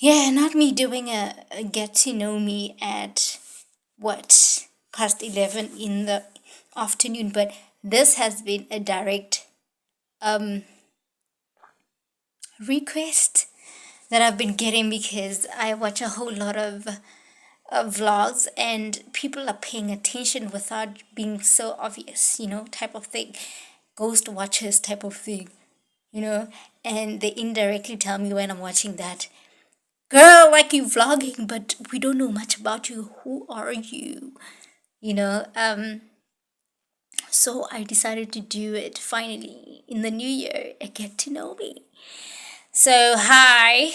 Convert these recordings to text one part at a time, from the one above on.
Yeah, not me doing a get to know me at what past 11 in the afternoon, but this has been a direct um request that I've been getting because I watch a whole lot of vlogs and people are paying attention without being so obvious, type of thing. Ghost watchers type of thing, you know, and they indirectly tell me when I'm watching that, girl, like you vlogging, but we don't know much about you. Who are you? You know, so I decided to do it finally in the new year. Get to know me. So hi,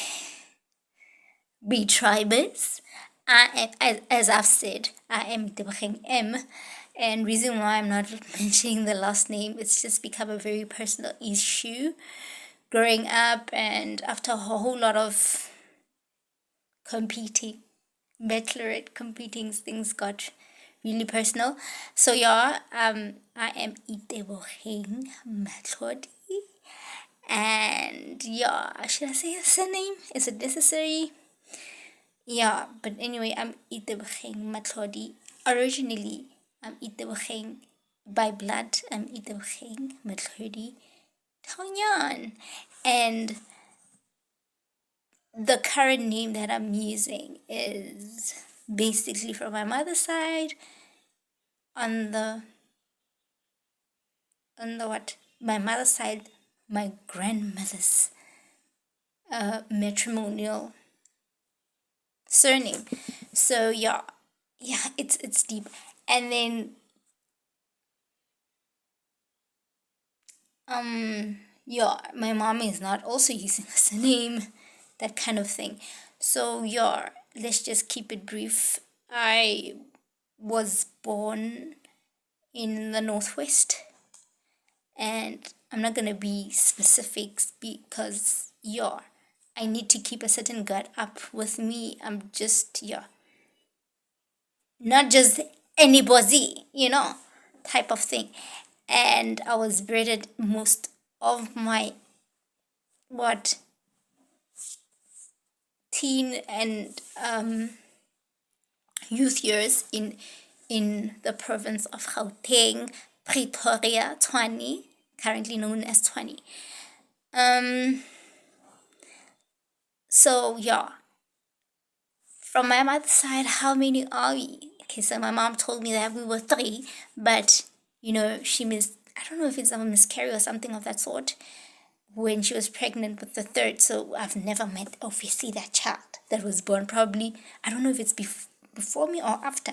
be tribers. I am, as I've said, I am Debacheng M. And reason why I'm not mentioning the last name, it's just become a very personal issue growing up, and after a whole lot of competing, bachelorette competing, things got really personal. So yeah, I am it.That Matlodi. And yeah, should I say the surname? Is it necessary? Yeah, but anyway, I'm it.That Matlodi. Originally, I'm it.That by blood. I'm it.That Matlodi Tonyan. And the current name that I'm using is basically from my mother's side on the what? My mother's side, my grandmother's matrimonial surname. So yeah, it's deep. And then yeah, my mom is not also using the surname, that kind of thing. So yeah, let's just keep it brief. I was born in the Northwest, and I'm not gonna be specifics because yeah, I need to keep a certain guard up with me. I'm just not just anybody, type of thing. And I was bred most of my what teen and youth years in the province of Gauteng, Pretoria, Tshwane, currently known as Tshwane. So yeah, from my mother's side, how many are we? Okay, so my mom told me that we were three, but she I don't know if it's a miscarriage or something of that sort when she was pregnant with the third. So I've never met obviously that child that was born. Probably, I don't know if it's before me or after.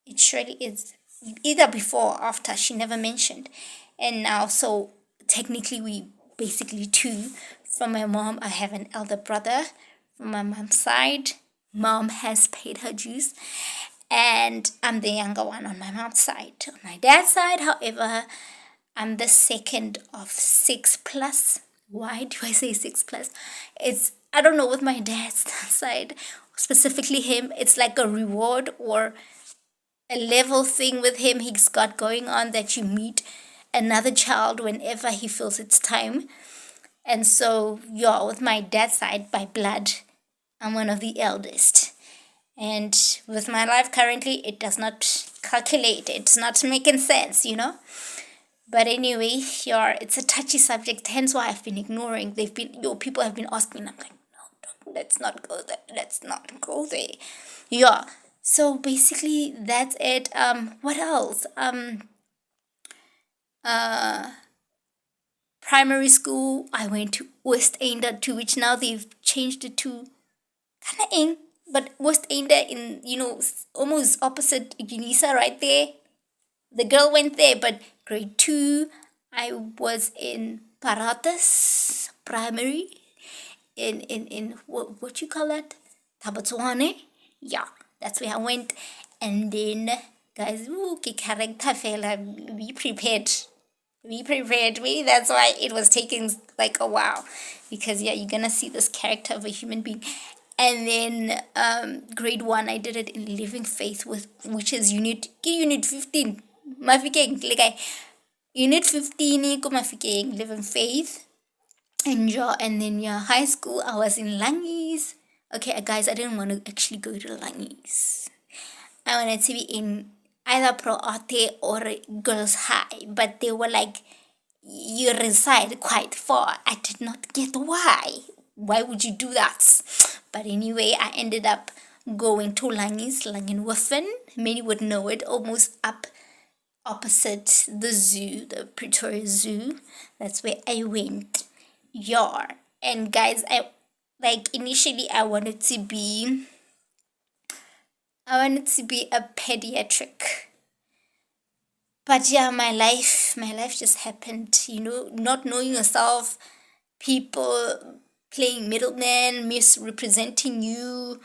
It surely is either before or after. She never mentioned. And now, so technically, we basically two. From my mom, I have an elder brother. From my mom's side, mom has paid her dues, and I'm the younger one on my mom's side. On my dad's side, however, I'm the second of 6+. Why do I say 6+? I don't know, with my dad's side, specifically him, it's like a reward or a level thing with him he's got going on, that you meet another child whenever he feels it's time. And so, yeah, with my dad's side, by blood, I'm one of the eldest. And with my life currently, it does not calculate. It's not making sense, But anyway, yeah, it's a touchy subject, hence why I've been ignoring. People have been asking, and I'm like, no, don't, let's not go there. Let's not go there. Yeah. So basically, that's it. What else? Primary school, I went to West Ender, to which now they've changed it to Kanaing, but West Ender in almost opposite Unisa right there. The girl went there, but grade 2, I was in Paratas Primary in what you call that? Tabatswane? Yeah, that's where I went. And then, guys, ke character fella, be prepared. Be prepared. Maybe that's why it was taking like a while. Because yeah, you're gonna see this character of a human being. And then grade 1, I did it in Living Faith, which is unit 15. Mafikeng, like unit 15 ko Living Faith. And then high school, I was in Langis, Okay, guys, I didn't want to actually go to Langis. I wanted to be in either Pro Arte or Girls High, but they were like, you reside quite far. I did not get why. Why would you do that? But anyway, I ended up going to Langis, Langenhoven. Many would know it, almost up opposite the zoo, the Pretoria Zoo. That's where I went. Yeah. And guys, initially I wanted to be a pediatric. But yeah, my life just happened, not knowing yourself, people playing middleman, misrepresenting you.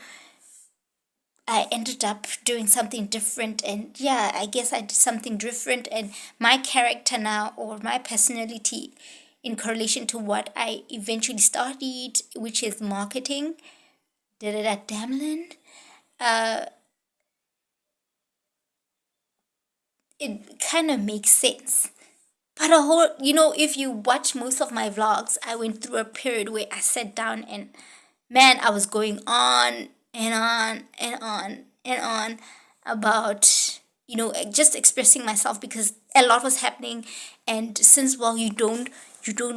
I ended up doing something different, and yeah, I guess I did something different, and my character now, or my personality, in correlation to what I eventually studied, which is marketing, did it at Damlin. It kind of makes sense. But if you watch most of my vlogs, I went through a period where I sat down and, man, I was going on and on and on and on about, just expressing myself, because a lot was happening. And since, well, you don't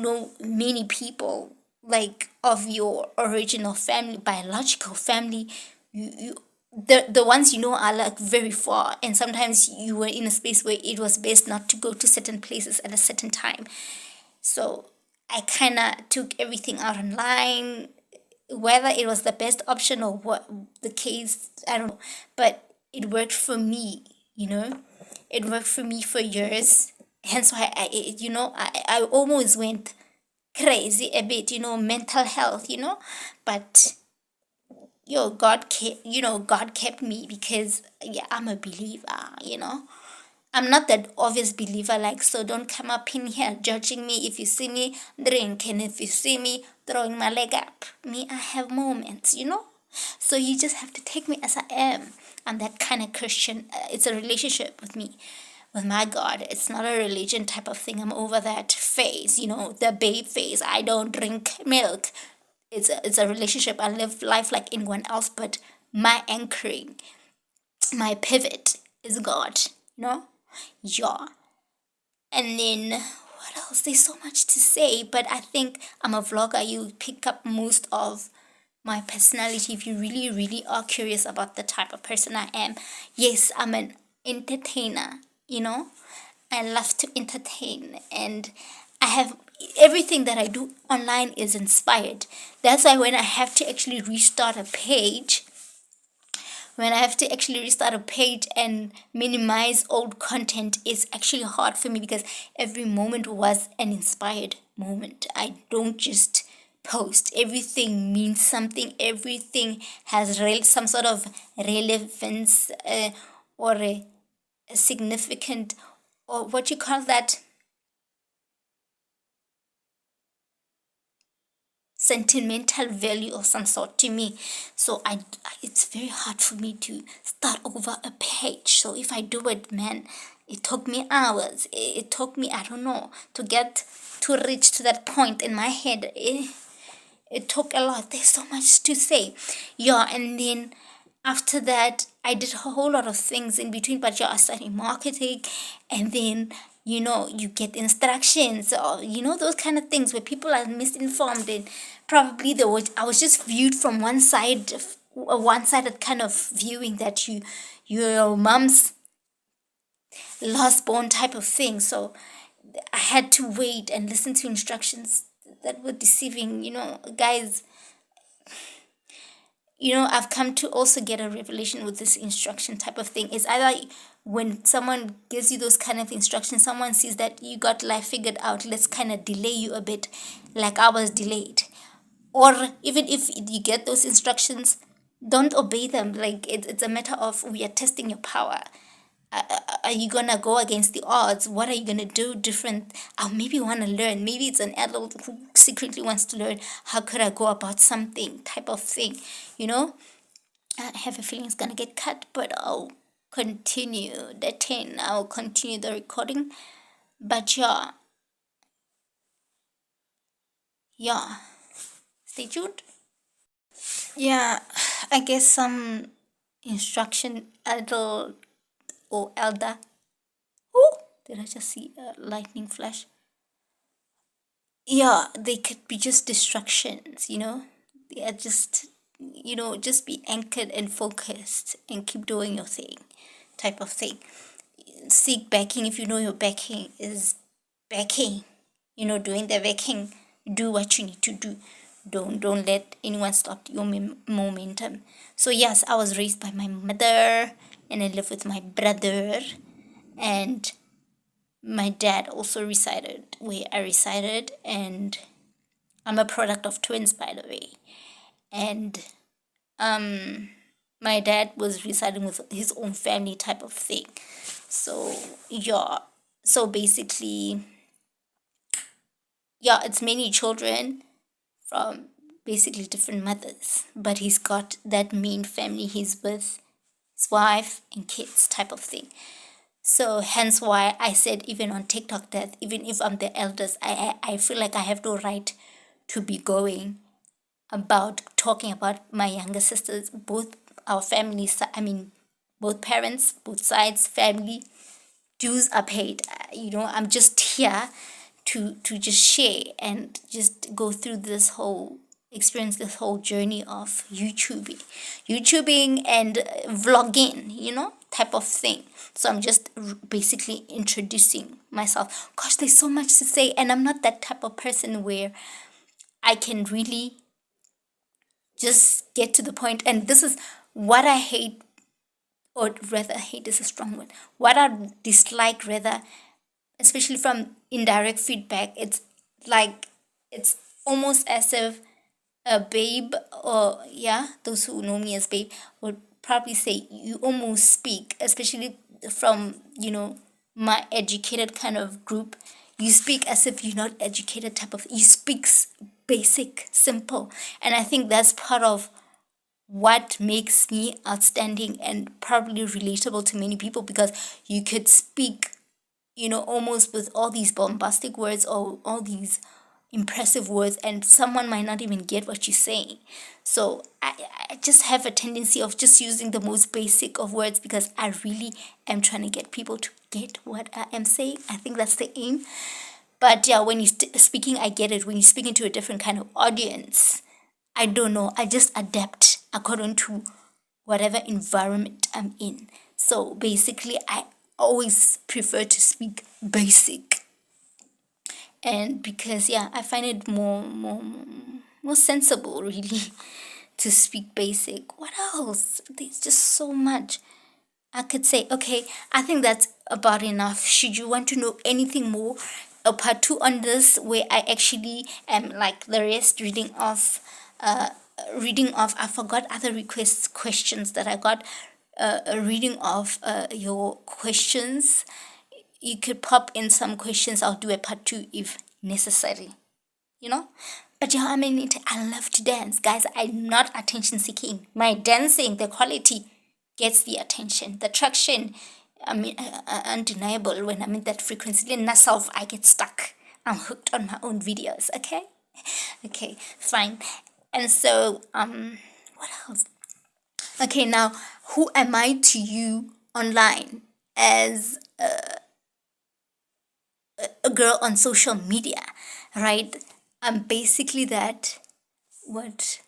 know many people, like, of your original family, biological family, you the ones are like very far, and sometimes you were in a space where it was best not to go to certain places at a certain time. So I kind of took everything out online. Whether it was the best option or what the case, I don't know, but it worked for me. It worked for me for years. Hence why I almost went crazy a bit, mental health, but God kept me, because yeah, I'm a believer. I'm not that obvious believer, like, so don't come up in here judging me if you see me drinking, if you see me throwing my leg up. Me, I have moments. So you just have to take me as I am. I'm that kind of Christian. It's a relationship with me, with my God. It's not a religion type of thing. I'm over that phase, the babe phase. I don't drink milk. It's a relationship. I live life like anyone else, but my anchoring, my pivot is God. Yeah. And then what else? There's so much to say, but I think I'm a vlogger. You pick up most of my personality if you really, really are curious about the type of person I am. Yes, I'm an entertainer. I love to entertain, and I have everything that I do online is inspired. That's why when I have to actually restart a page and minimize old content, it's actually hard for me, because every moment was an inspired moment. I don't just post. Everything means something. Everything has some sort of relevance, or a significant, or what you call that, sentimental value of some sort to me. So it's very hard for me to start over a page. So if I do it, man, it took me hours. It took me, I don't know, to reach to that point in my head. It took a lot. There's so much to say. Yeah. And then after that, I did a whole lot of things in between, but yeah, I studied marketing, and then you get instructions, or those kind of things where people are misinformed, and probably I was just viewed from one side, a one-sided kind of viewing, that you're your mom's last born type of thing. So I had to wait and listen to instructions that were deceiving. Guys, I've come to also get a revelation with this instruction type of thing. It's either when someone gives you those kind of instructions, someone sees that you got life figured out, let's kind of delay you a bit, like I was delayed. Or even if you get those instructions, don't obey them. Like, it's a matter of, we are testing your power. Are you gonna go against the odds? What are you gonna do different? Maybe you want to learn. Maybe it's an adult who secretly wants to learn, how could I go about something type of thing. I have a feeling it's gonna get cut, but I'll continue the 10. I'll continue the recording. But yeah, stay tuned. Yeah, I guess some instruction adult or elder. Oh, did I just see a lightning flash? Yeah, they could be just distractions, They are just, just be anchored and focused and keep doing your thing, type of thing. Seek backing if you know your backing is backing, doing the backing. Do what you need to do. Don't let anyone stop your momentum. So yes, I was raised by my mother, and I live with my brother, and my dad also resided where I resided, and I'm a product of twins, by the way. And my dad was residing with his own family, type of thing. So yeah, so basically, yeah, it's many children from basically different mothers, but he's got that main family. He's with his wife and kids, type of thing. So hence why I said, even on TikTok, that even if I'm the eldest, I feel like I have no right to be going about talking about my younger sisters. Both our families, I mean, both parents, both sides, family, dues are paid. I'm just here to just share and just go through this whole experience, this whole journey of YouTubing and vlogging, type of thing. So I'm just basically introducing myself. Gosh, there's so much to say, and I'm not that type of person where I can really just get to the point. And this is what I hate, or rather, hate is a strong word. What I dislike, rather, especially from indirect feedback, it's like, it's almost as if a babe, or yeah, those who know me as babe would probably say, you almost speak, especially from, my educated kind of group, you speak as if you're not educated, type of, you speak basic, simple. And I think that's part of what makes me outstanding and probably relatable to many people, because you could speak, almost with all these bombastic words or all these impressive words, and someone might not even get what you're saying. So I just have a tendency of just using the most basic of words, because I really am trying to get people to get what I am saying. I think that's the aim. But yeah, when you're speaking, I get it. When you're speaking to a different kind of audience, I don't know. I just adapt according to whatever environment I'm in. So basically, I always prefer to speak basic. And because, yeah, I find it more sensible, really, to speak basic. What else? There's just so much I could say. Okay, I think that's about enough. Should you want to know anything more, a part two on this, where I actually am like the rest reading off, I forgot other requests, questions that I got, reading off your questions. You could pop in some questions. I'll do a part two if necessary, you know. But yeah, I mean, I love to dance, guys. I'm not attention seeking. My dancing, the quality gets the attention, the traction. I mean, undeniable. When I'm in that frequency, in myself, I get stuck. I'm hooked on my own videos. Okay, okay, fine. And so, what else? Okay, now, who am I to you online as a girl on social media, right? I'm basically that, what,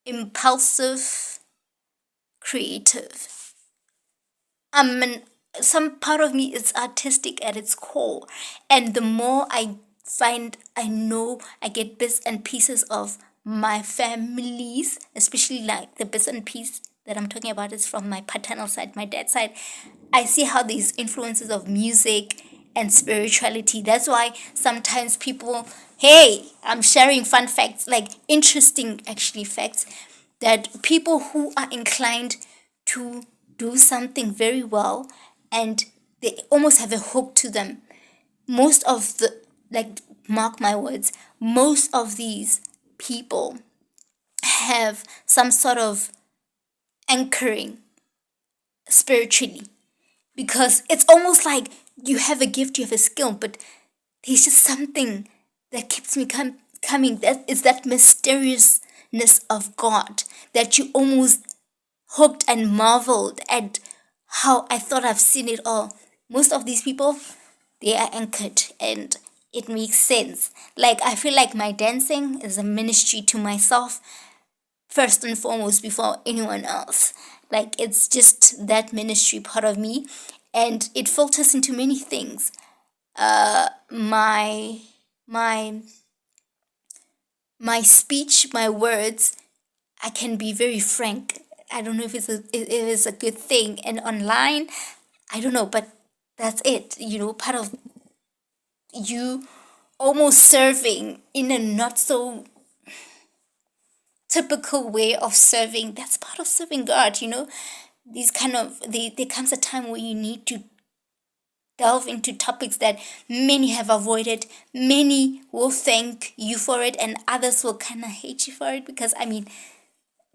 impulsive creative. Some part of me is artistic at its core, and the more I find, I know, I get bits and pieces of my families, especially like the bits and piece that I'm talking about is from my paternal side, my dad's side. I see how these influences of music and spirituality. That's why sometimes people, hey, I'm sharing fun facts, like interesting actually facts, that people who are inclined to do something very well, and they almost have a hook to them. Most of the, like, mark my words, most of these people have some sort of anchoring spiritually, because it's almost like you have a gift, you have a skill, but there's just something that keeps me coming. That is that mysteriousness awesomeness of God that you almost hooked and marveled at how I thought I've seen it all. Most of these people, they are anchored and it makes sense. Like, I feel like my dancing is a ministry to myself, first and foremost, before anyone else. Like, it's just that ministry part of me, and it filters into many things. My my my speech, my words, I can be very frank. I don't know if it is a good thing. And online, I don't know, but that's it. Part of you almost serving in a not so typical way of serving. That's part of serving God. These kind of there comes a time where you need to delve into topics that many have avoided. Many will thank you for it, and others will kind of hate you for it, because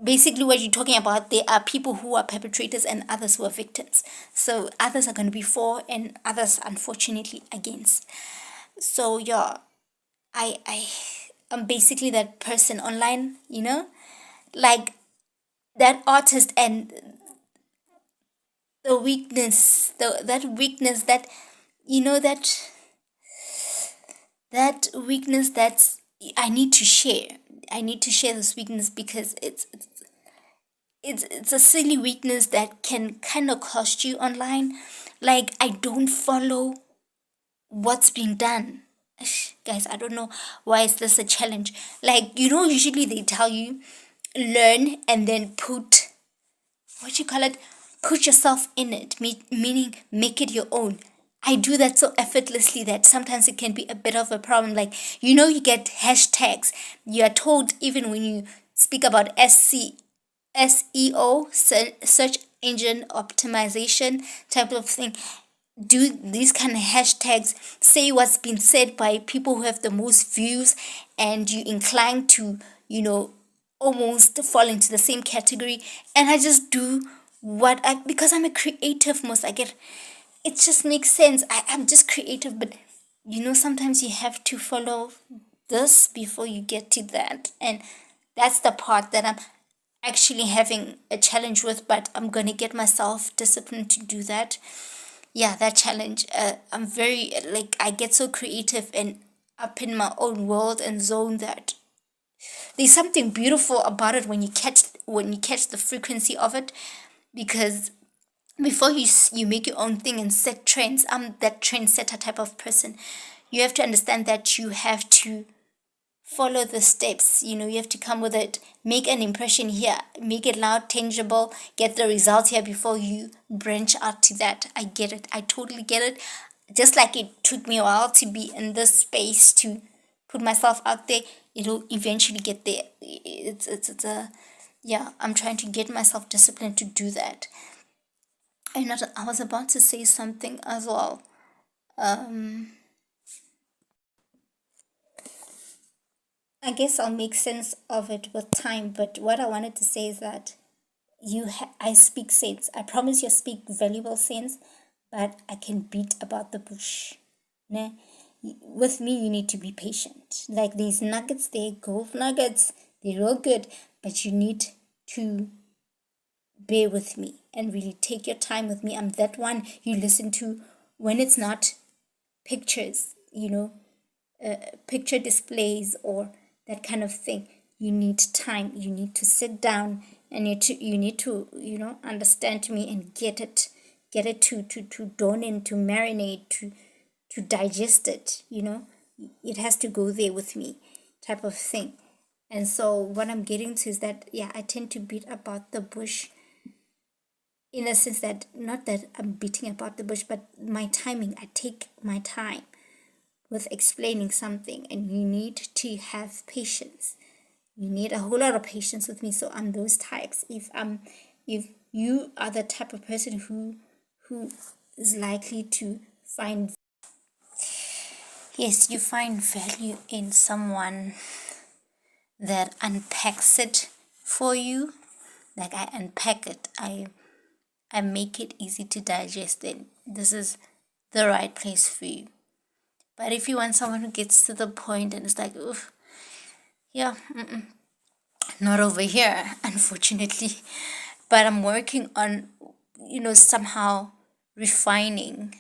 basically what you're talking about, there are people who are perpetrators and others who are victims. So others are going to be for and others unfortunately against. So yeah, I am basically that person online, like that artist, and the weakness, that weakness, that weakness that's I need to share. I need to share this weakness because it's a silly weakness that can kind of cost you online. Like, I don't follow what's being done. Guys, I don't know why is this a challenge. Like, usually they tell you learn and then what you call it, put yourself in it, meaning make it your own. I do that so effortlessly that sometimes it can be a bit of a problem. Like, you get hashtags. You are told, even when you speak about SEO, search engine optimization type of thing, do these kind of hashtags, say what's been said by people who have the most views, and you incline to, almost fall into the same category. And I just do because I'm a creative most, I get it just makes sense. I'm just creative, but sometimes you have to follow this before you get to that. And that's the part that I'm actually having a challenge with, but I'm gonna get myself disciplined to do that. Yeah, that challenge. I'm very, like, I get so creative and up in my own world and zone that there's something beautiful about it when you catch the frequency of it, because before you make your own thing and set trends, I'm that trendsetter type of person. You have to understand that you have to follow the steps. You have to come with it, make an impression here, make it loud, tangible, get the results here before you branch out to that. I get it. I totally get it. Just like it took me a while to be in this space to put myself out there, it'll eventually get there. It's a yeah, I'm trying to get myself disciplined to do that. I was about to say something as well. I guess I'll make sense of it with time, but what I wanted to say is that I speak sense. I promise you I speak valuable sense, but I can beat about the bush. Ne? With me, you need to be patient. Like, these nuggets, they're gold nuggets, they're real good, but you need to bear with me and really take your time with me. I'm that one you listen to when it's not pictures, picture displays or that kind of thing. You need time. You need to sit down and you need to understand me and get it to dawn in, to marinate, to digest it. It has to go there with me, type of thing. And so what I'm getting to is that, yeah, I tend to beat about the bush, in a sense that, not that I'm beating about the bush, but my timing. I take my time with explaining something, and you need to have patience. You need a whole lot of patience with me. So I'm those types. If you are the type of person who is likely to find, yes, you find value in someone that unpacks it for you. Like, I unpack it. I make it easy to digest, and this is the right place for you. But if you want someone who gets to the point and it's like, oof, yeah, not over here, unfortunately. But I'm working on, somehow refining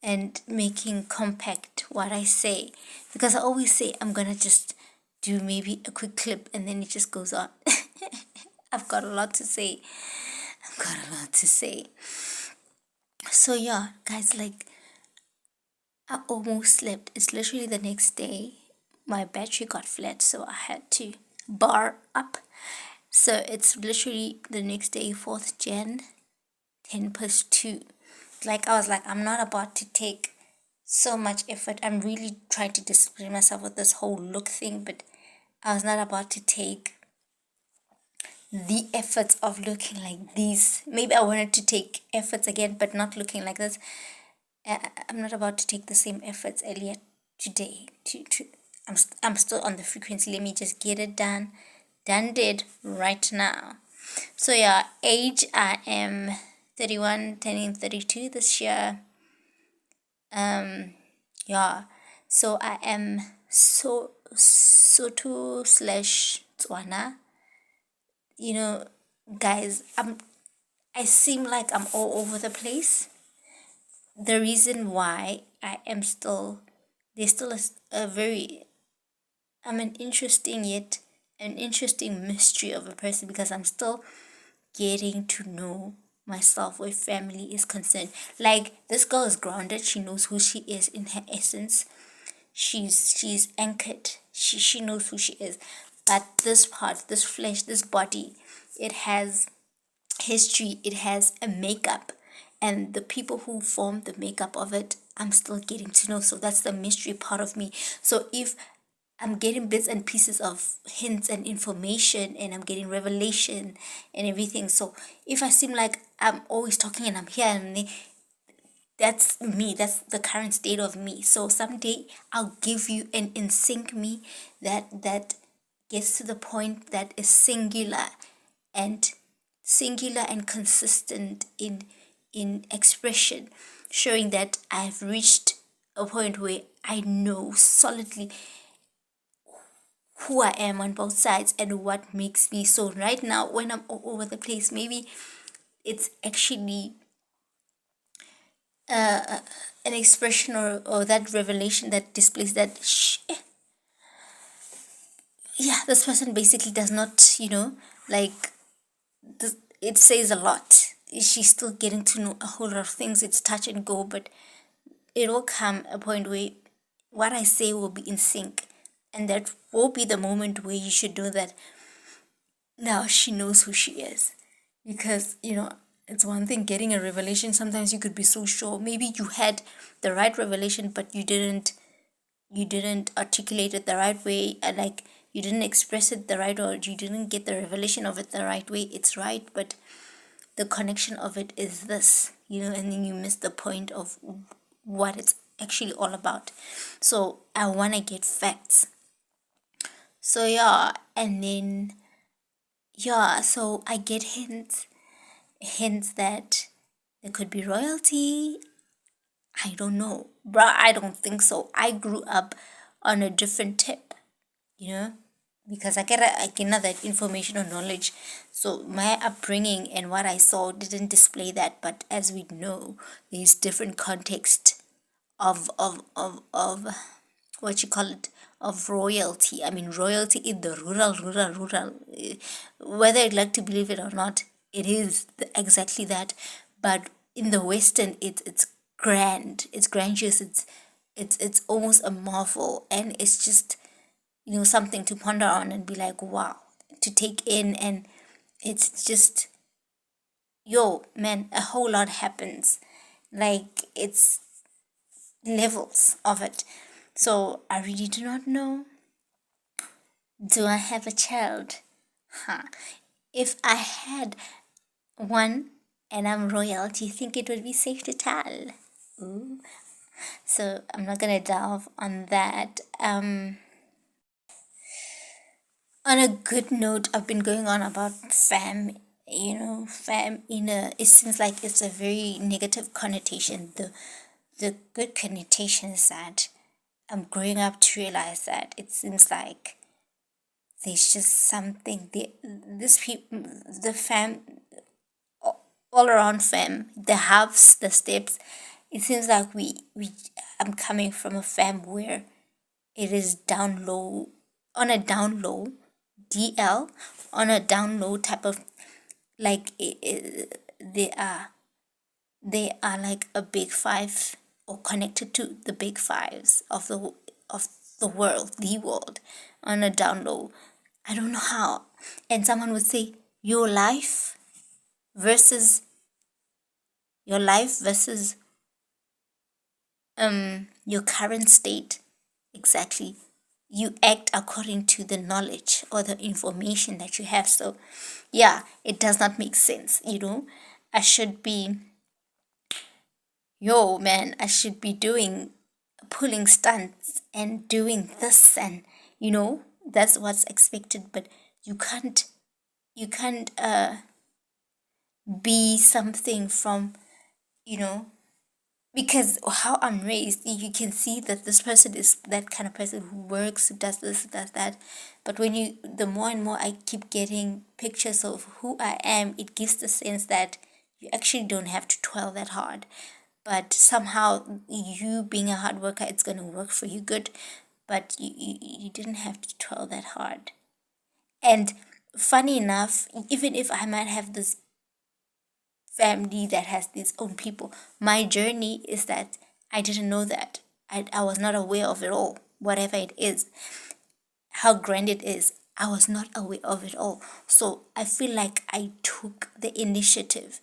and making compact what I say. Because I always say I'm gonna just do maybe a quick clip and then it just goes on. I've got a lot to say. So yeah, guys, like I almost slept. It's literally the next day. My battery got flat, so I had to bar up. So it's literally the next day, 4th Jan, 10 + 2. Like I was like, I'm not about to take so much effort. I'm really trying to discipline myself with this whole look thing, but I was not about to take the efforts of looking like this. Maybe I wanted to take efforts again, but not looking like this. I'm not about to take the same efforts earlier today. I'm still on the frequency. Let me just get it done. Did right now. So yeah, age, I am 31, turning 32 this year. Yeah, so I am Sotho / Tswana. Guys, I seem like I'm all over the place. The reason why there's still a very, I'm an interesting mystery of a person, because I'm still getting to know myself where family is concerned. Like, this girl is grounded. She knows who she is in her essence. She's anchored. She knows who she is. But this part, this flesh, this body, it has history. It has a makeup. And the people who form the makeup of it, I'm still getting to know. So that's the mystery part of me. So if I'm getting bits and pieces of hints and information, and I'm getting revelation and everything. So if I seem like I'm always talking and I'm here and there, that's me. That's the current state of me. So someday I'll give you an in sync me that gets to the point that is singular and consistent in expression, showing that I've reached a point where I know solidly who I am on both sides and what makes me. So right now, when I'm all over the place, maybe it's actually an expression or that revelation that displays that this person basically does not, like, it says a lot. She's still getting to know a whole lot of things. It's touch and go, but it will come a point where what I say will be in sync, and that will be the moment where you should know that now she knows who she is. Because it's one thing getting a revelation. Sometimes you could be so sure, maybe you had the right revelation, but you didn't articulate it the right way, and like you didn't express it the right, or you didn't get the revelation of it the right way. It's right, but the connection of it is this, and then you miss the point of what it's actually all about. So I want to get facts. So yeah, and then so I get hints that there could be royalty. I don't know, bruh. I don't think so. I grew up on a different tip, because I get that information or knowledge. So my upbringing and what I saw didn't display that. But as we know, there's different context of what you call it, of royalty. I mean, royalty in the rural. Whether I'd like to believe it or not, it is exactly that. But in the Western, it's grand, it's grandiose, it's almost a marvel, and it's just something to ponder on and be like, wow, to take in. And it's just, yo man, a whole lot happens. Like, it's levels of it. So I really do not know. Do I have a child? If I had one and I'm royal, do you think it would be safe to tell? Ooh. So I'm not gonna delve on that. On a good note, I've been going on about fam. Fam it seems like it's a very negative connotation. The good connotation is that I'm growing up to realize that it seems like there's just something. This people, the fam, all around fam, the halves, the steps. It seems like I'm coming from a fam where it is down low, on a down low, DL, on a down low type of, like they are like a big five, or connected to the big fives of the world, on a down low. I don't know how. And someone would say, your life versus versus your current state. Exactly. You act according to the knowledge or the information that you have. So yeah, it does not make sense. I should be, yo man, I should be doing, pulling stunts and doing this, and that's what's expected. But you can't be something from, you know because how I'm raised, you can see that this person is that kind of person who works, who does this, who does that. But the more and more I keep getting pictures of who I am, it gives the sense that you actually don't have to toil that hard. But somehow, you being a hard worker, it's going to work for you good. But you didn't have to toil that hard. And funny enough, even if I might have this family that has its own people, my journey is that I didn't know that. I was not aware of it all, whatever it is, how grand it is. I was not aware of it all. So I feel like I took the initiative,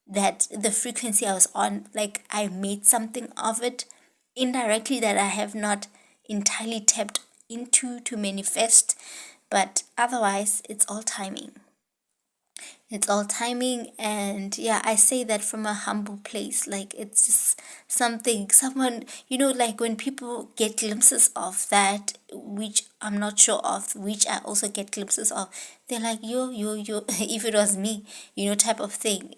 that the frequency I was on, like I made something of it indirectly, that I have not entirely tapped into to manifest. But otherwise, it's all timing. It's all timing. And yeah, I say that from a humble place. Like, it's just something, someone, like when people get glimpses of that, which I'm not sure of, which I also get glimpses of, they're like, yo, if it was me, type of thing.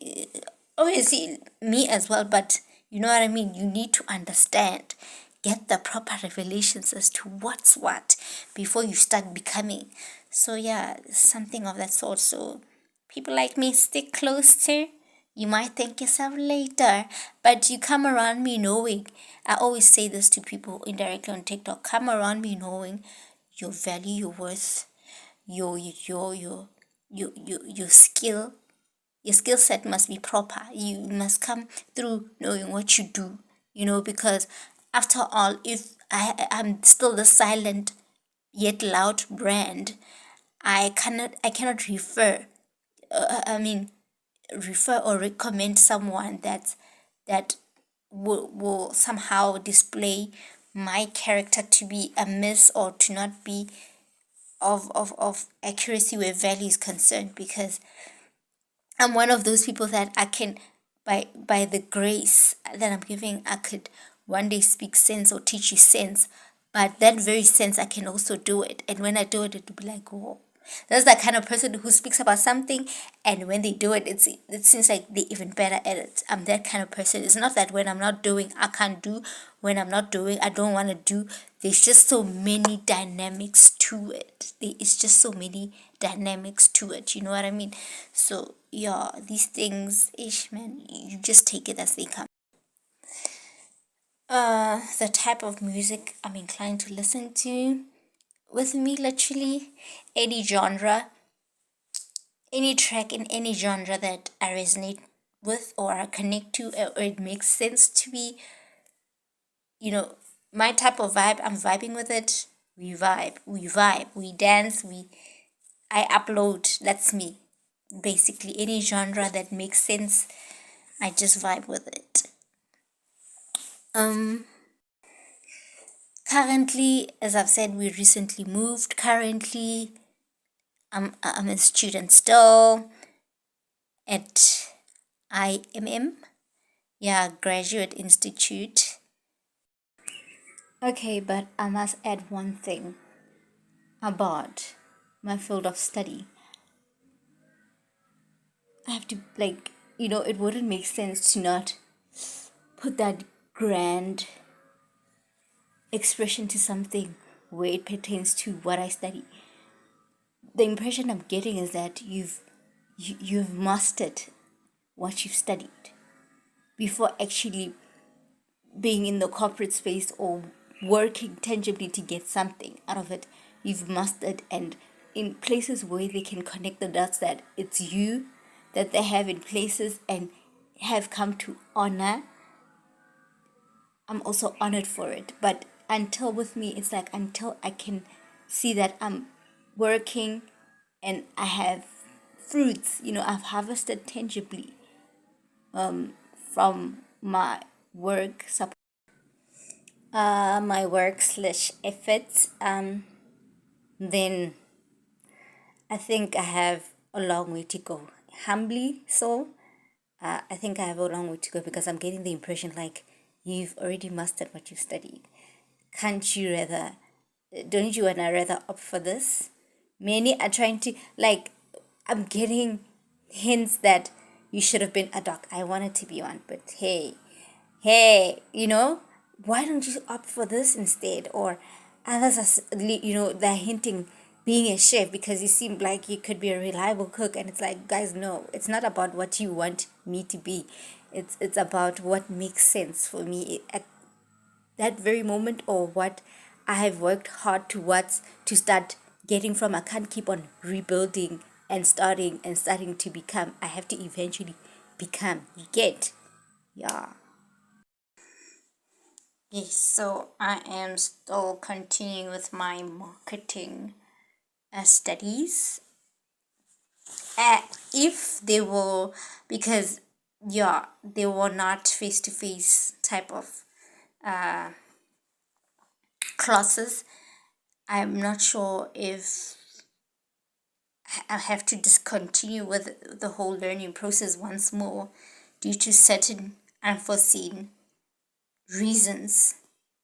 Obviously, me as well, but you know what I mean? You need to understand, get the proper revelations as to what's what before you start becoming. So yeah, something of that sort. So people like me, stick closer. You might thank yourself later, but you come around me knowing. I always say this to people indirectly on TikTok. Come around me knowing your value, your worth, your skill. Your skill set must be proper. You must come through knowing what you do. Because after all, if I'm still the silent yet loud brand, I cannot refer or recommend someone that will somehow display my character to be amiss, or to not be of accuracy where value is concerned. Because I'm one of those people that I can, by the grace that I'm giving, I could one day speak sense or teach you sense. But that very sense, I can also do it. And when I do it, it'll be like, whoa. That's that kind of person who speaks about something, and when they do it, it seems like they're even better at it. I'm that kind of person. It's not that when I'm not doing, I can't do. When I'm not doing, I don't want to do. There's just so many dynamics to it. It's just so many dynamics to it. You know what I mean? So yeah, these things, ish man, you just take it as they come. The type of music I'm inclined to listen to, with me, literally any genre, any track in any genre that I resonate with, or I connect to, or it makes sense to me, my type of vibe, I'm vibing with it. We vibe, we dance, I upload. That's me. Basically, any genre that makes sense, I just vibe with it. Currently, as I've said, we recently moved. Currently, I'm a student still at IMM, yeah, Graduate Institute. Okay, but I must add one thing about my field of study. I have to, it wouldn't make sense to not put that grand expression to something where it pertains to what I study. the impression I'm getting is that you've mastered what you've studied before actually being in the corporate space or working tangibly to get something out of it. You've mastered, and in places where they can connect the dots that it's you that they have in places and have come to honor, I'm also honored for it. But until with me, it's like until I can see that I'm working and I have fruits, I've harvested tangibly from my work, my work/efforts, then I think I have a long way to go. Humbly so, I think I have a long way to go because I'm getting the impression like you've already mastered what you've studied. Don't you want to rather opt for this? Many are trying to, like, I'm getting hints that you should have been a doc. I wanted to be one, but hey, why don't you opt for this instead? Or others are, they're hinting being a chef because you seem like you could be a reliable cook. And it's like, guys, no, it's not about what you want me to be. It's about what makes sense for me at that very moment, or what I have worked hard towards to start getting from. I can't keep on rebuilding and starting to become. I have to eventually become. You get? Yeah. Yes, so I am still continuing with my marketing studies. If they were, because they were not face-to-face type of classes, I'm not sure if I have to discontinue with the whole learning process once more due to certain unforeseen reasons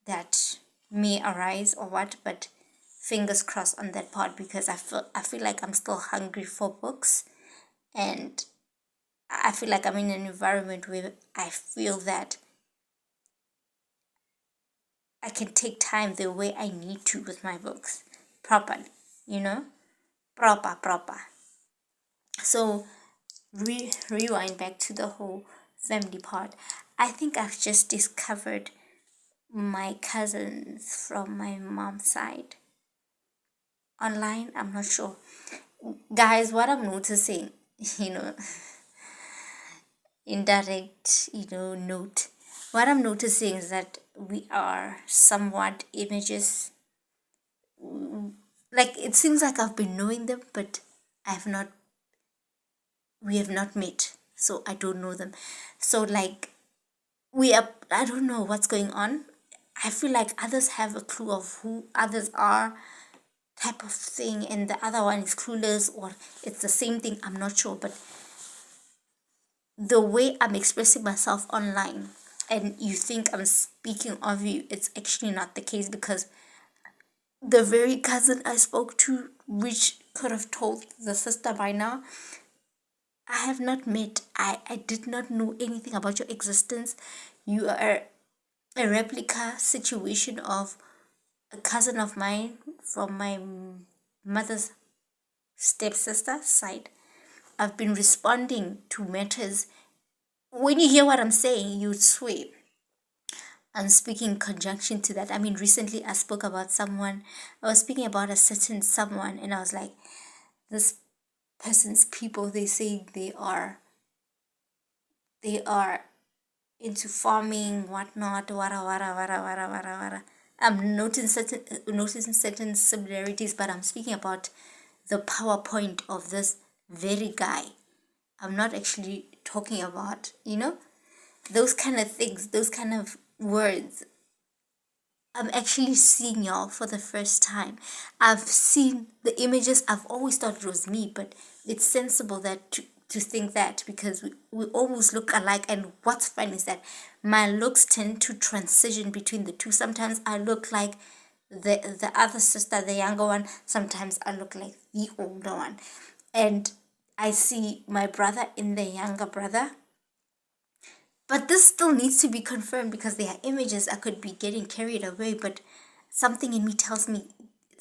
that may arise or what, but fingers crossed on that part, because I feel like I'm still hungry for books, and I feel like I'm in an environment where I feel that I can take time the way I need to with my books properly, proper. So rewind back to the whole family part. I think I've just discovered my cousins from my mom's side online. I'm not sure, guys. What I'm noticing, you know indirect, note, what I'm noticing is that we are somewhat images. Like, it seems like I've been knowing them, but we have not met, so I don't know them. So, like, I don't know what's going on. I feel like others have a clue of who others are, type of thing, and the other one is clueless, or it's the same thing. I'm not sure, but the way I'm expressing myself online, and you think I'm speaking of you, it's actually not the case, because the very cousin I spoke to, which could have told the sister by now, I have not met. I did not know anything about your existence. You are a replica situation of a cousin of mine from my mother's stepsister side. I've been responding to matters. When you hear what I'm saying, you'd swear I'm speaking in conjunction to that. I mean, recently I was speaking about a certain someone, and I was like, this person's people, they say they are into farming, whatnot, wara. I'm noticing certain similarities, but I'm speaking about the PowerPoint of this very guy. I'm not actually talking about, those kind of things, those kind of words. I'm actually seeing y'all for the first time. I've seen the images. I've always thought it was me, but it's sensible that to think that, because we almost look alike. And what's fun is that my looks tend to transition between the two. Sometimes I look like the other sister, the younger one. Sometimes I look like the older one. And I see my brother in the younger brother. But this still needs to be confirmed, because there are images. I could be getting carried away, but something in me tells me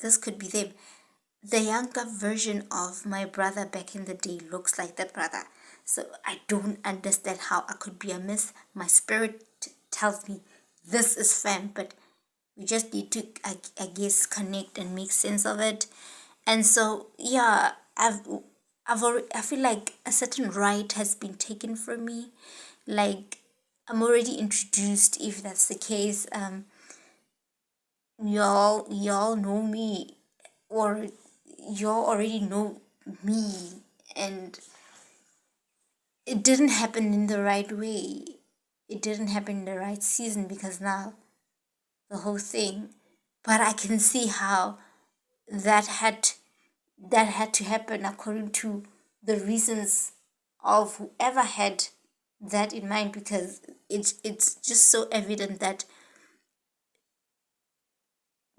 this could be them. the younger version of my brother back in the day looks like that brother. So I don't understand how I could be a miss. My spirit tells me this is fam, but we just need to, I guess, connect and make sense of it. And so, yeah, I feel like a certain right has been taken from me. Like, I'm already introduced, if that's the case. Y'all know me, or y'all already know me, and it didn't happen in the right way. It didn't happen in the right season, because now the whole thing, but I can see how that had to happen according to the reasons of whoever had that in mind, because it's just so evident that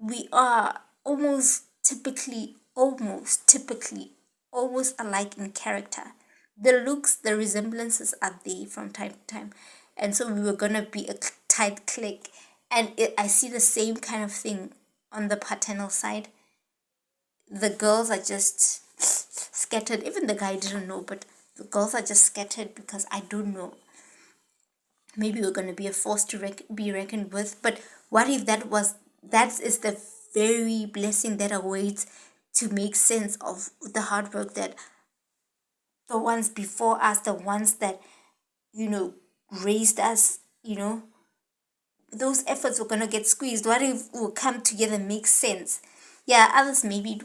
we are almost typically almost alike in character. The looks, the resemblances are there from time to time, and so we were gonna be a tight clique. And I see the same kind of thing on the paternal side. The girls are just scattered. Even the guy didn't know, but the girls are just scattered because I don't know. Maybe we're gonna be a force to be reckoned with. But what if that is the very blessing that awaits to make sense of the hard work that the ones before us, the ones that raised us, those efforts were gonna get squeezed. What if we'll come together and make sense? Yeah, others maybe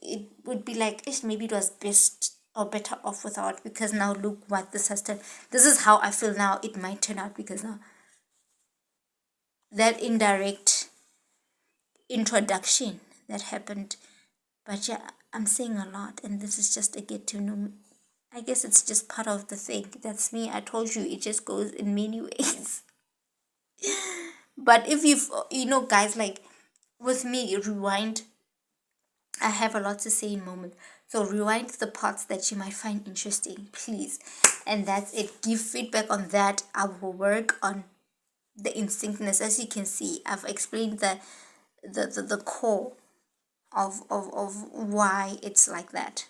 it would be like, maybe it was best or better off without, because now look what this has done. This is how I feel now it might turn out, because now that indirect introduction that happened. But yeah, I'm saying a lot, and this is just a get to know me. I guess it's just part of the thing. That's me. I told you, it just goes in many ways. But if guys, like with me, rewind. I have a lot to say in moment. So rewind the parts that you might find interesting, please. And that's it. Give feedback on that. I will work on the instinctness. As you can see, I've explained the core of why it's like that.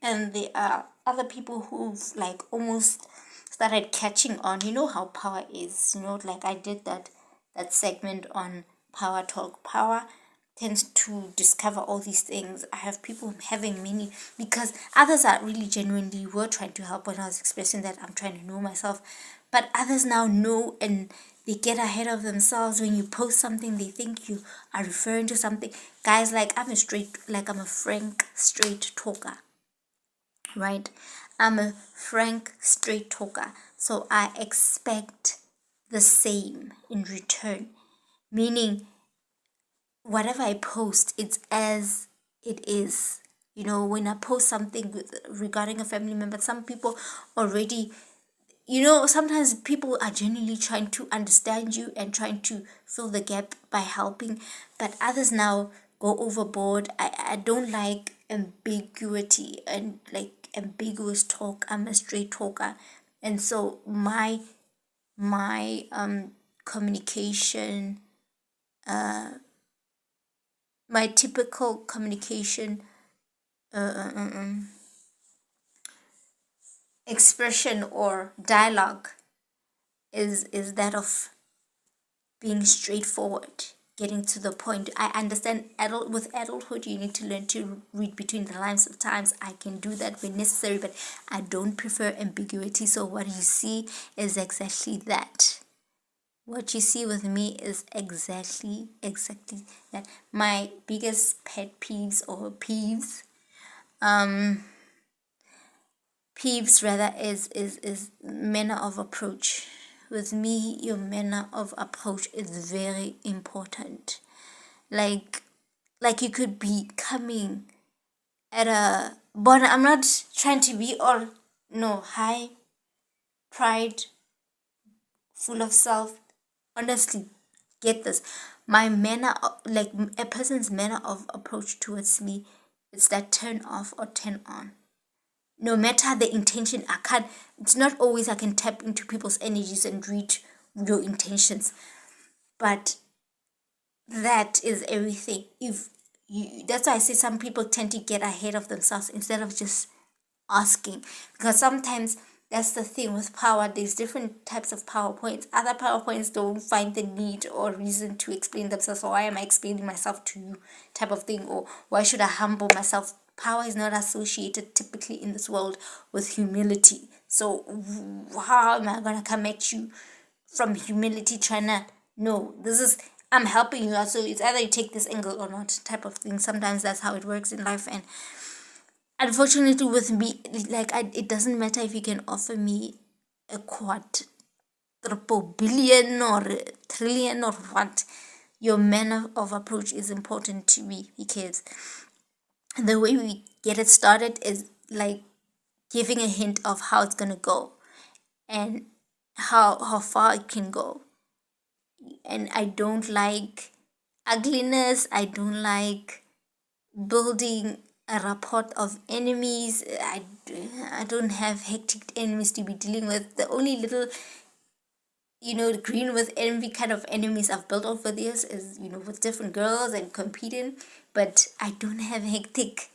And there are other people who've like almost started catching on. You know how power is, like I did that segment on power talk. Power tends to discover all these things. I have people having many, because others are really genuinely were trying to help when I was expressing that I'm trying to know myself, but others now know, and they get ahead of themselves. When you post something, they think you are referring to something. Guys, like I'm a frank straight talker, right? I'm a frank straight talker, so I expect the same in return, meaning whatever I post, it's as it is. When I post something regarding a family member, some people already, sometimes people are genuinely trying to understand you and trying to fill the gap by helping, but others now go overboard. I don't like ambiguity and like ambiguous talk. I'm a straight talker, and so my communication, my typical communication expression or dialogue is that of being straightforward, getting to the point. I understand with adulthood you need to learn to read between the lines. Of times I can do that when necessary, but I don't prefer ambiguity. So what you see is exactly that. What you see with me is exactly that. My biggest pet peeves, or peeves rather, is manner of approach. With me, your manner of approach is very important. Like you could be coming at a, but I'm not trying to be all high pride, full of self. Honestly, get this. My manner, like a person's manner of approach towards me, it's that turn off or turn on. No matter the intention, it's not always I can tap into people's energies and read your intentions. But that is everything. If you, that's why I say some people tend to get ahead of themselves instead of just asking, because sometimes that's the thing with power. There's different types of PowerPoints. Other PowerPoints don't find the need or reason to explain themselves, or why am I explaining myself to you, type of thing, or why should I humble myself. Power is not associated typically in this world with humility. So how am I gonna come at you from humility, trying to, no, this is, I'm helping you, so it's either you take this angle or not, type of thing. Sometimes that's how it works in life. And unfortunately with me, like it doesn't matter if you can offer me a triple billion or a trillion or what. Your manner of approach is important to me, because the way we get it started is like giving a hint of how it's gonna go and how far it can go. And I don't like ugliness. I don't like building a rapport of enemies. I don't have hectic enemies to be dealing with. The only little, green with envy kind of enemies I've built over the years is, with different girls and competing. But I don't have hectic,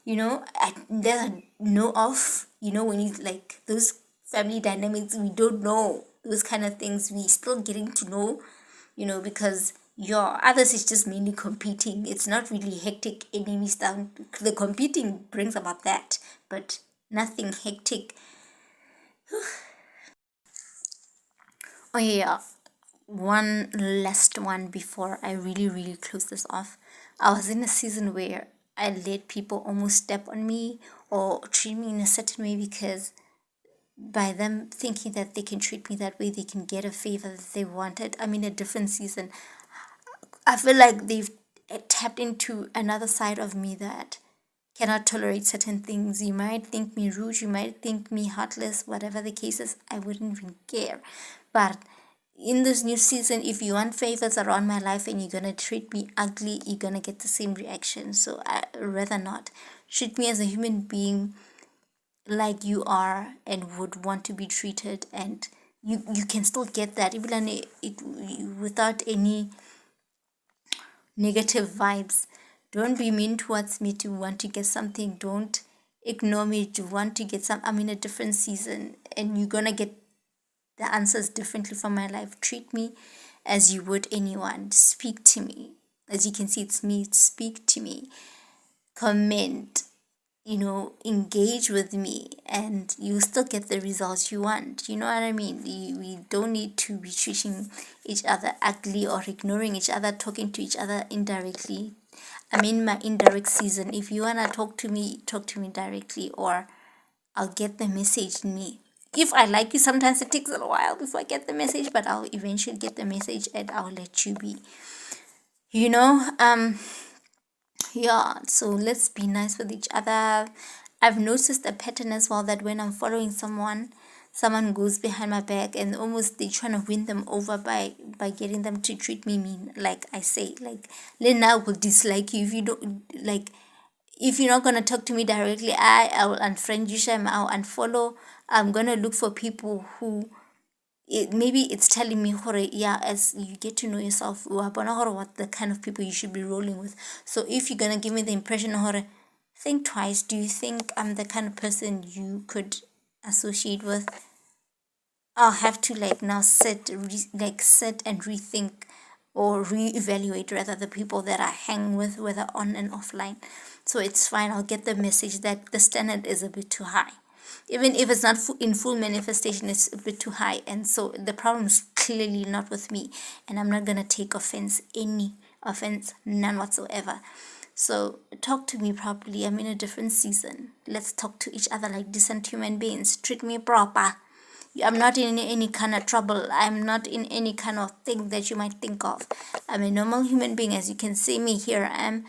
there are no off, when you like those family dynamics, we don't know those kind of things. We still getting to know, because your others is just mainly competing. It's not really hectic enemy stuff. The competing brings about that, but nothing hectic. Oh yeah, one last one before I really, really close this off. I was in a season where I let people almost step on me or treat me in a certain way, because by them thinking that they can treat me that way, they can get a favor that they wanted. I'm in a different season. I feel like they've tapped into another side of me that cannot tolerate certain things. You might think me rude, you might think me heartless, whatever the case is, I wouldn't even care. But in this new season, if you want favors around my life and you're gonna treat me ugly, you're gonna get the same reaction. So I rather not. Treat me as a human being, like you are and would want to be treated, and you can still get that even without any negative vibes. Don't be mean towards me to want to get something. Don't ignore me to want to get some. I'm in a different season and you're gonna get the answers differently from my life. Treat me as you would anyone. Speak to me. As you can see, it's me. Speak to me. Comment. Engage with me, and you still get the results you want. You know what I mean? We don't need to be treating each other ugly or ignoring each other, talking to each other indirectly. I'm in my indirect season. If you wanna talk to me directly, or I'll get the message in me. If I like you, sometimes it takes a little while before I get the message, but I'll eventually get the message and I'll let you be. Yeah, so let's be nice with each other. I've noticed a pattern as well, that when I'm following someone goes behind my back and almost they're trying to win them over by getting them to treat me mean. Like I say, like Lena will dislike you if you don't like. If you're not gonna talk to me directly, I will unfriend you, Shem. I'll unfollow. I'm gonna look for people who maybe it's telling me, yeah, as you get to know yourself, what the kind of people you should be rolling with. So if you're gonna give me the impression, think twice. Do you think I'm the kind of person you could associate with? I'll have to now sit and rethink, or reevaluate rather, the people that I hang with, whether on and offline. So it's fine. I'll get the message that the standard is a bit too high. Even if it's not in full manifestation, it's a bit too high. And so the problem is clearly not with me. And I'm not going to take offense, none whatsoever. So talk to me properly. I'm in a different season. Let's talk to each other like decent human beings. Treat me proper. I'm not in any kind of trouble. I'm not in any kind of thing that you might think of. I'm a normal human being. As you can see me here, I am.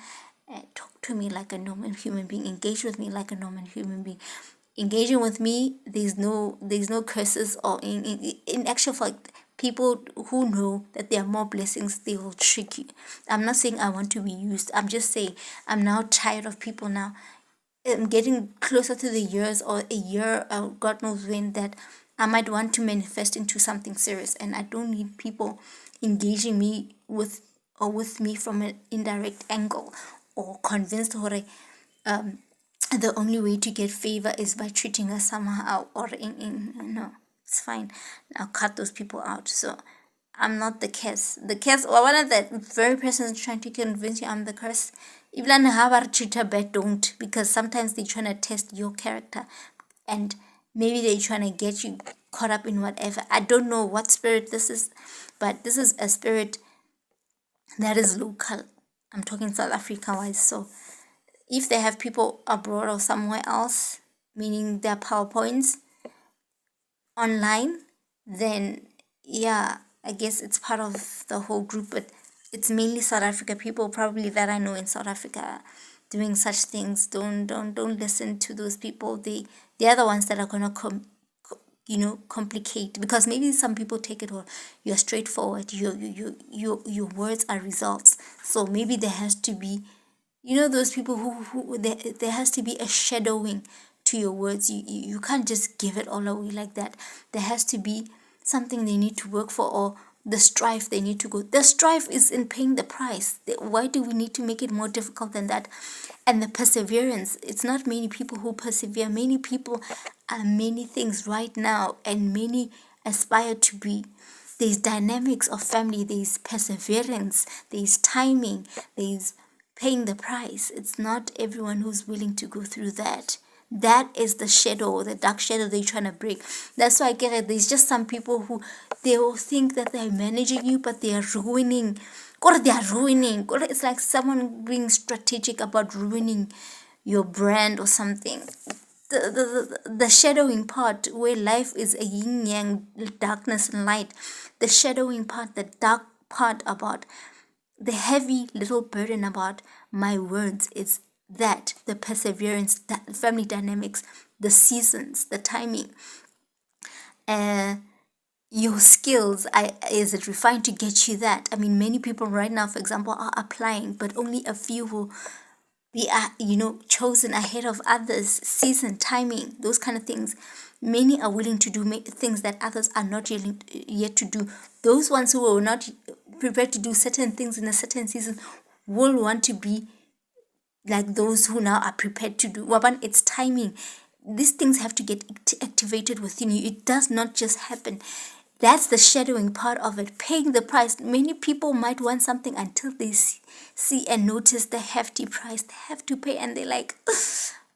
Talk to me like a normal human being. Engage with me like a normal human being. Engaging with me, there's no curses, or in actual fact, people who know that there are more blessings, they will trick you. I'm not saying I want to be used. I'm just saying I'm now tired of people now. I'm getting closer to the years, or a year, God knows when, that I might want to manifest into something serious, and I don't need people engaging me with or with me from an indirect angle, or convinced her the only way to get favor is by treating us somehow, or no, it's fine. I'll cut those people out. So I'm not the curse. The curse, or one of the very persons trying to convince you I'm the curse. Even how I treat her bad, don't, because sometimes they're trying to test your character, and maybe they're trying to get you caught up in whatever. I don't know what spirit this is, but this is a spirit that is local. I'm talking South Africa wise. So if they have people abroad or somewhere else, meaning their PowerPoints online, then yeah, I guess it's part of the whole group. But it's mainly South Africa people, probably, that I know in South Africa doing such things. Don't listen to those people. They're the ones that are gonna complicate, because maybe some people take it, or you're straightforward, your words are results. So maybe there has to be, those people who there has to be a shadowing to your words. You can't just give it all away like that. There has to be something they need to work for, or the strife they need to go. The strife is in paying the price. Why do we need to make it more difficult than that? And the perseverance, it's not many people who persevere. Many people are many things right now, and many aspire to be. There's dynamics of family, there's perseverance, there's timing, there's paying the price. It's not everyone who's willing to go through that. That is the shadow, the dark shadow they're trying to break. That's why I get it. There's just some people who, they will think that they're managing you, but they are ruining. Or they are ruining. Or it's like someone being strategic about ruining your brand or something. The shadowing part, where life is a yin yang, darkness and light. The shadowing part, the dark part about the heavy little burden about my words is that the perseverance, the family dynamics, the seasons, the timing, your skills. Is it refined to get you that? I mean, many people right now, for example, are applying, but only a few will be chosen ahead of others. Season, timing, those kind of things. Many are willing to do things that others are not yet to do. Those ones who are not prepared to do certain things in a certain season will want to be like those who now are prepared to do. Waban, it's timing. These things have to get activated within you. It does not just happen. That's the shadowing part of it, paying the price. Many people might want something until they see and notice the hefty price they have to pay, and they're like,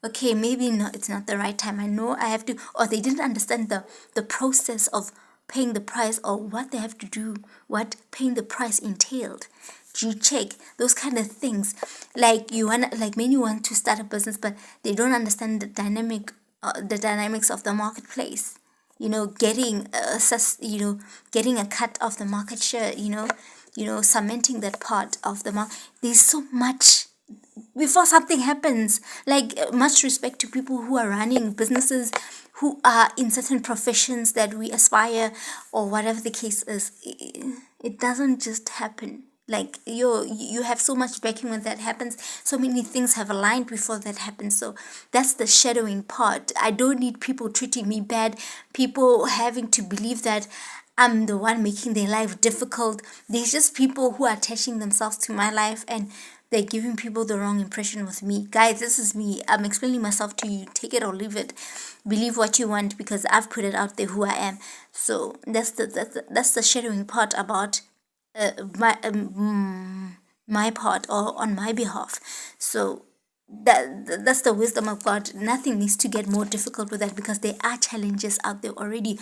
okay, maybe no, it's not the right time. I know I have to, or they didn't understand the process of paying the price, or what they have to do, what paying the price entailed. Do you check those kind of things? Like many want to start a business, but they don't understand the dynamics of the marketplace. Getting getting a cut of the market share. Cementing that part of the market. There's so much before something happens. Like, much respect to people who are running businesses, who are in certain professions that we aspire, or whatever the case is. It doesn't just happen. Like, you have so much backing when that happens. So many things have aligned before that happens. So that's the shadowing part. I don't need people treating me bad, people having to believe that I'm the one making their life difficult. There's just people who are attaching themselves to my life, and they're giving people the wrong impression with me. Guys, this is me. I'm explaining myself to you. Take it or leave it. Believe what you want, because I've put it out there who I am. So that's the shadowing part about my part, or on my behalf. So that's the wisdom of God. Nothing needs to get more difficult with that, because there are challenges out there already.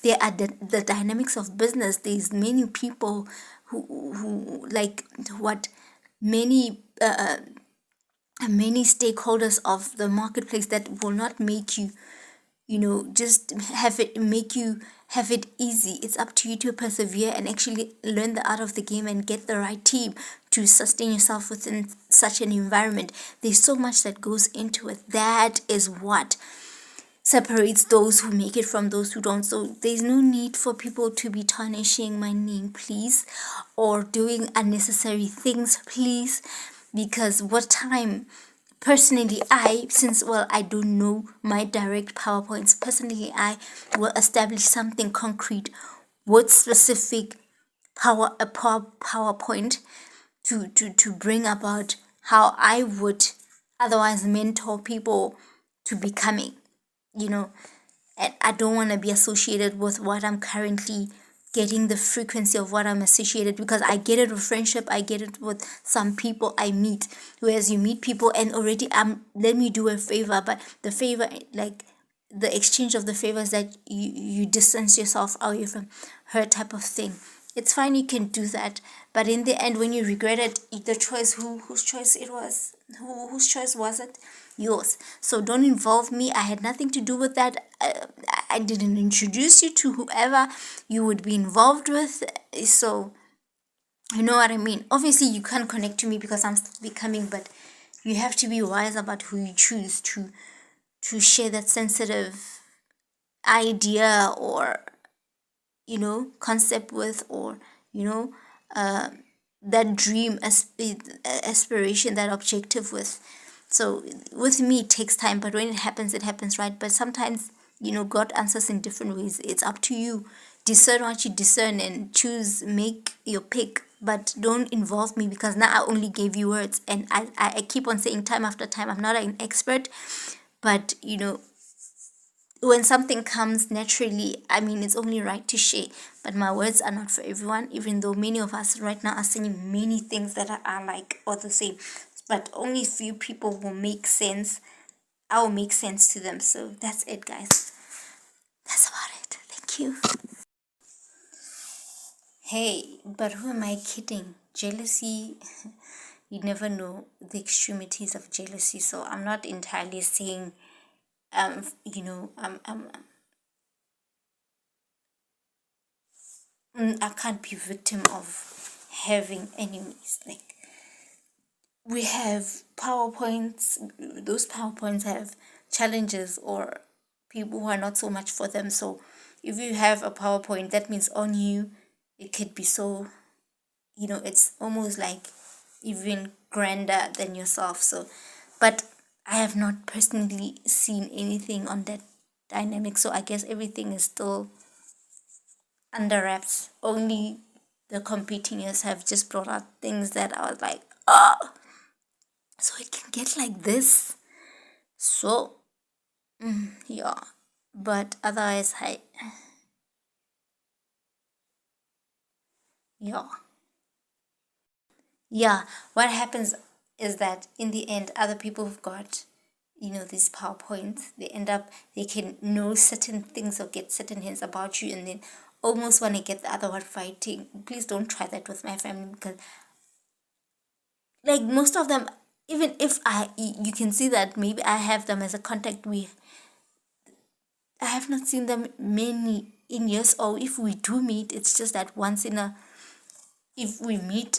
There are the dynamics of business. There's many people who like what many stakeholders of the marketplace that will not make you just have it easy. It's up to you to persevere and actually learn the art of the game and get the right team to sustain yourself within such an environment. There's so much that goes into it. That is what separates those who make it from those who don't. So there's no need for people to be tarnishing my name, please, or doing unnecessary things, please, because what time. Personally, I don't know my direct PowerPoints. Personally, I will establish something concrete with specific PowerPoint to bring about how I would otherwise mentor people to becoming, you know. And I don't want to be associated with what I'm currently getting, the frequency of what I'm associated, because I get it with friendship, I get it with some people I meet. Whereas you meet people and already let me do a favor, but the favor, like the exchange of the favors, that you distance yourself away from her, type of thing. It's fine, you can do that, but in the end, when you regret it, the choice, whose choice it was, whose choice was it? Yours. So don't involve me. I had nothing to do with that. I didn't introduce you to whoever you would be involved with. So you know what I mean. Obviously you can't connect to me because I'm still becoming, but you have to be wise about who you choose to share that sensitive idea, or concept with, or that dream, aspiration, that objective with. So with me, it takes time, but when it happens, right? But sometimes, God answers in different ways. It's up to you. Discern what you discern and choose, make your pick, but don't involve me, because now I only gave you words, and I keep on saying time after time, I'm not an expert, but when something comes naturally, I mean, it's only right to share. But my words are not for everyone, even though many of us right now are saying many things that are like or the same. But only few people will make sense. I will make sense to them. So that's it, guys. That's about it. Thank you. Hey, but who am I kidding? Jealousy, you never know the extremities of jealousy. So I'm not entirely saying, I can't be victim of having enemies. Like, we have PowerPoints, those PowerPoints have challenges or people who are not so much for them. So if you have a PowerPoint, that means on you, it could be so, it's almost like even grander than yourself. So, but I have not personally seen anything on that dynamic. So I guess everything is still under wraps. Only the competing years have just brought out things that I was like, oh, so it can get like this. So yeah, but otherwise, yeah, yeah. What happens is that in the end, other people who've got these PowerPoints, they can know certain things or get certain hints about you, and then almost want to get the other one fighting. Please don't try that with my family, because like most of them, even if you can see that maybe I have them as a contact, I have not seen them many in years, or if we do meet, it's just that once in a, if we meet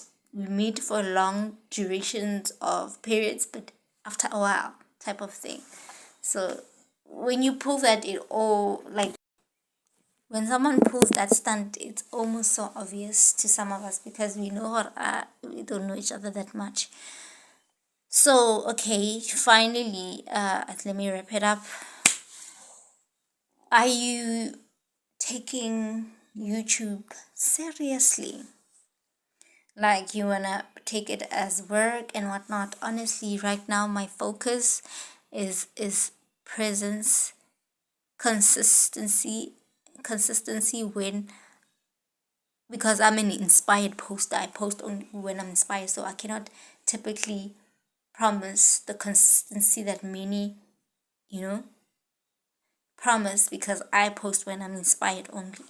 for long durations of periods, but after a while, type of thing. So when you pull that, it all, like when someone pulls that stunt, it's almost so obvious to some of us, because we know we don't know each other that much. So okay, finally, let me wrap it up. Are you taking YouTube seriously? Like, you wanna take it as work and whatnot? Honestly, right now my focus is presence, consistency, when, because I'm an inspired poster. I post only when I'm inspired, so I cannot typically promise the consistency that many promise, because I post when I'm inspired only.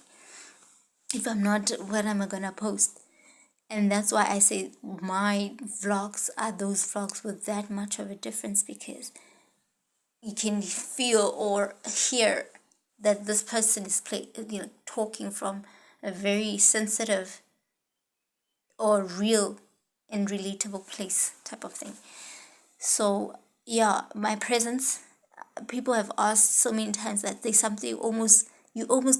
If I'm not, what am I gonna post? And that's why I say my vlogs are those vlogs with that much of a difference, because you can feel or hear that this person is talking from a very sensitive or real and relatable place, type of thing. So yeah, my presence, people have asked so many times that there's something you almost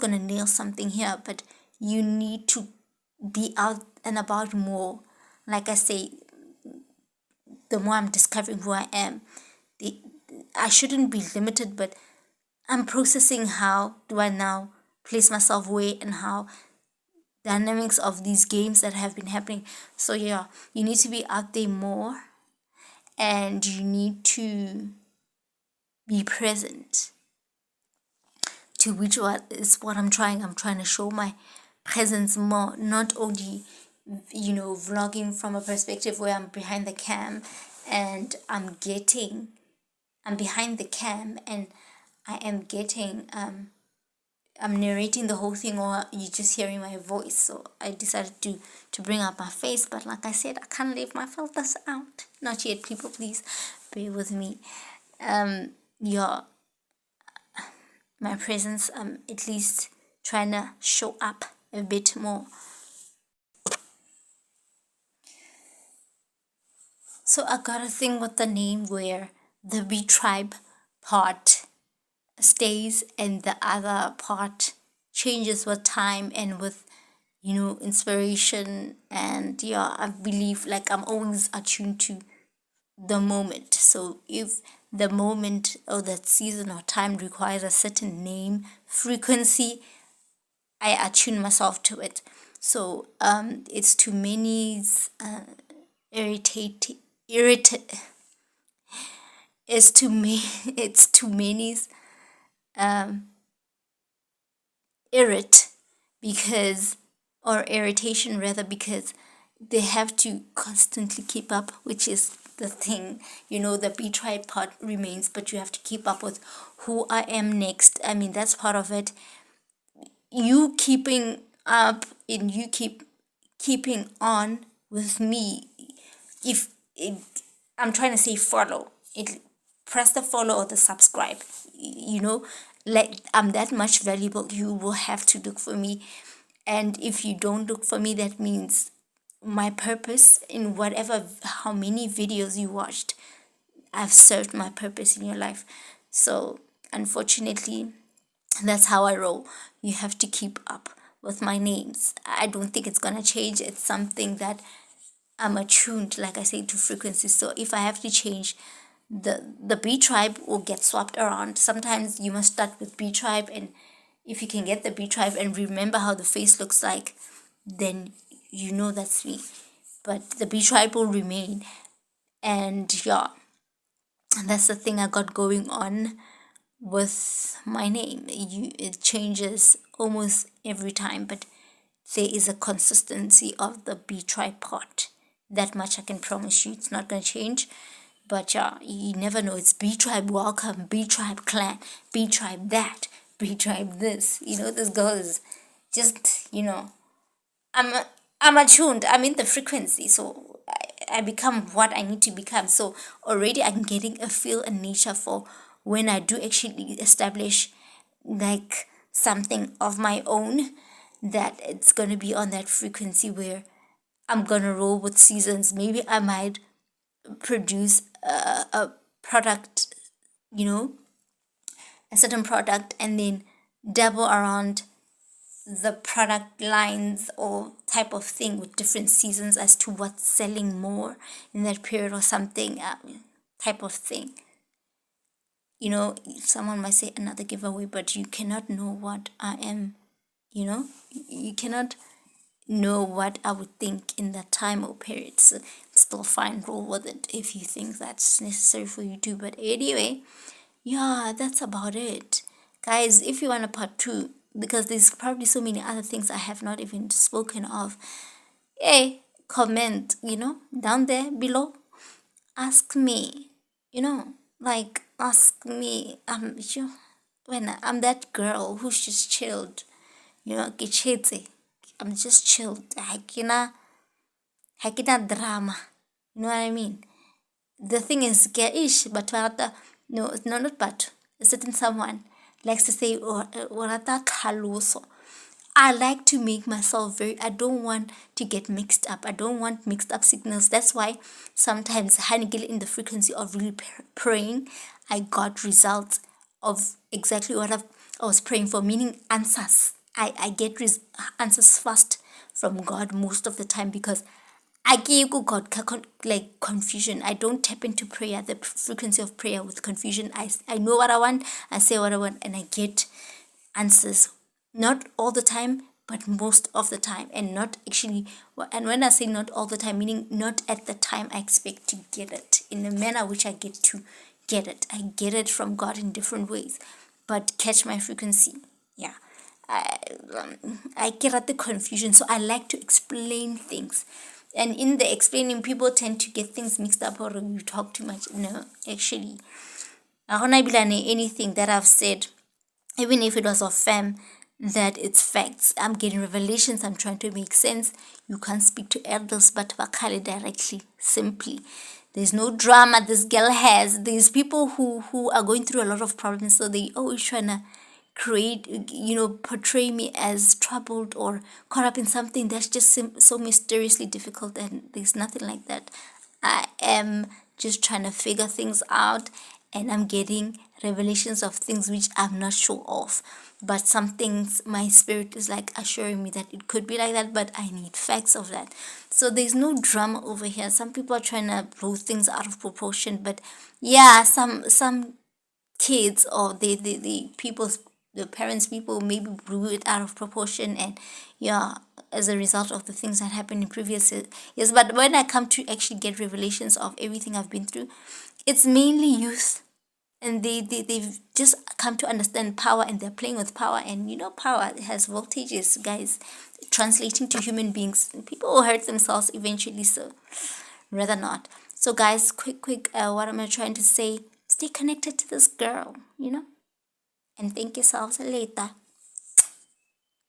gonna nail something here, but you need to be out and about more. Like I say, the more I'm discovering who I am, I shouldn't be limited, but I'm processing how do I now place myself where, and how dynamics of these games that have been happening. So yeah, you need to be out there more, and you need to be present, to which is what I'm trying to show my presence more, not only vlogging from a perspective where I'm behind the cam and I'm behind the cam and I am getting I'm narrating the whole thing, or you just hearing my voice. So I decided to bring up my face, but like I said, I can't leave my filters out. Not yet, people, please bear with me. Yeah, my presence, at least trying to show up a bit more. So I got a thing with the name where the B tribe part stays and the other part changes with time and with inspiration. And yeah, I believe like I'm always attuned to the moment. So if the moment or that season or time requires a certain name, frequency, I attune myself to it. So it's too many's it's too many it's too many's because, or irritation rather, because they have to constantly keep up, which is the thing. The B tribe part remains, but you have to keep up with who I am next. I mean, that's part of it. You keeping up and you keeping on with me. If it, I'm trying to say follow it, press the follow or the subscribe. Like I'm that much valuable. You will have to look for me, and if you don't look for me, that means my purpose in how many videos you watched, I've served my purpose in your life. So unfortunately, that's how I roll. You have to keep up with my names. I don't think it's gonna change. It's something that I'm attuned, like I say, to frequencies. So if I have to change, the B tribe will get swapped around. Sometimes you must start with B tribe, and if you can get the B tribe and remember how the face looks like, then that's me. But the B tribe will remain. And yeah, that's the thing I got going on with my name. It changes almost every time, but there is a consistency of the B tribe part. That much I can promise you. It's not going to change. But yeah, you never know. It's B tribe welcome, B tribe clan, B tribe that, B tribe this. This girl is just, I'm attuned. I'm in the frequency. So I become what I need to become. So already I'm getting a feel and nature for when I do actually establish like something of my own, that it's going to be on that frequency where I'm going to roll with seasons. Maybe I might produce a product, a certain product, and then dabble around the product lines or type of thing with different seasons as to what's selling more in that period or something, type of thing. Someone might say another giveaway, but you cannot know what I am, you cannot know what I would think in that time or period. So still fine, roll with it if you think that's necessary for you to. But anyway, yeah, that's about it. Guys, if you want a part 2, because there's probably so many other things I have not even spoken of, hey, comment, down there below. Ask me, like ask me. When I'm that girl who's just chilled, I'm just chilled. Hakina drama. You know what I mean? The thing is, but no, not but a certain someone likes to say, I like to make myself I don't want to get mixed up. I don't want mixed up signals. That's why sometimes in the frequency of really praying, I got results of exactly what I was praying for, meaning answers. I get answers fast from God most of the time, because I give God like confusion. I don't tap into prayer, the frequency of prayer, with confusion. I know what I want, I say what I want, and I get answers. Not all the time, but most of the time, and not actually, and when I say not all the time, meaning not at the time I expect to get it, in the manner which I get to get it. I get it from God in different ways, but catch my frequency. Yeah. I, I get at the confusion, so I like to explain things. And in the explaining, people tend to get things mixed up, or you talk too much. No, actually, I don't anything that I've said, even if it was of fam, that it's facts. I'm getting revelations, I'm trying to make sense. You can't speak to elders but Bakali directly, simply. There's no drama this girl has. There's people who are going through a lot of problems, so they always trying to create, portray me as troubled or caught up in something that's just so mysteriously difficult, and there's nothing like that. I am just trying to figure things out, and I'm getting revelations of things which I'm not sure of. But some things my spirit is like assuring me that it could be like that, but I need facts of that. So there's no drama over here. Some people are trying to blow things out of proportion, but yeah, some kids, or the people's, the parents, people maybe blew it out of proportion, and yeah, as a result of the things that happened in previous years. But when I come to actually get revelations of everything I've been through, it's mainly youth, and they've just come to understand power, and they're playing with power. And power has voltages, guys, translating to human beings. People will hurt themselves eventually, so rather not. So guys, quick, what am I trying to say? Stay connected to this girl, and thank yourselves later.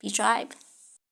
Be tribe.